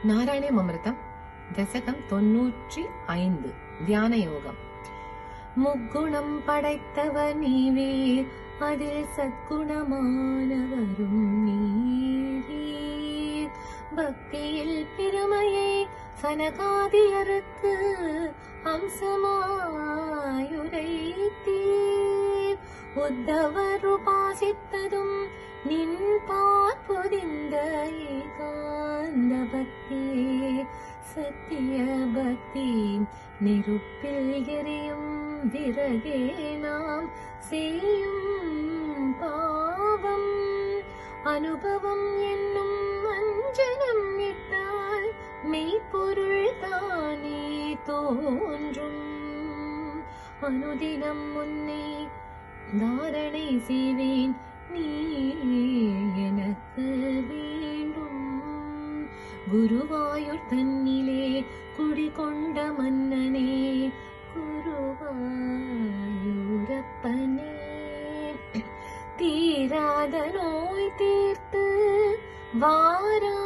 நாராயணமமிர்தம் தசகம் 95 தியான யோகம். முக்குணம் படைத்தவர் நீவே, அதில் சத்குணமானவரும் நீரீர். பக்தியில் பெருமையை சனகாதியருக்கு அம்சமாயுரைத்தீர். உத்தவர் உபாசித்ததும் நின் பார்ப்பொதிந்த ஏகாந்த பக்தியே. சத்திய பக்தி நெருப்பில் எரியும் விறகே நாம் செய்யும் பாவம். அனுபவம் என்னும் அஞ்சனம் இட்டால் மெய்ப்பொருள் தானே தோன்றும். அனுதினம் முன்னே தாரணை செய்வேன், நீ எனக்கு வேண்டும். குருவாயூர் தன்னிலே குடிகொண்ட மன்னனே, குருவாயூரப்பனே. தீராத நோய் தீர்த்து வாரா